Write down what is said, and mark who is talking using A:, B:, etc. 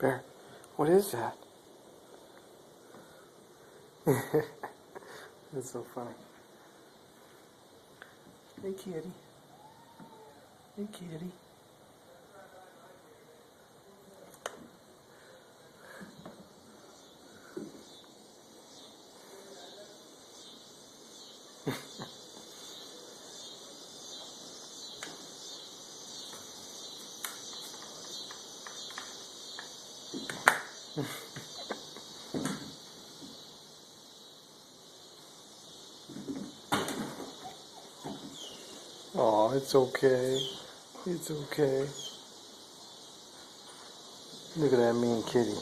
A: Bear, what is that? That's so funny. Hey, kitty. Hey, kitty. Oh, it's okay. It's okay. Look at that mean kitty.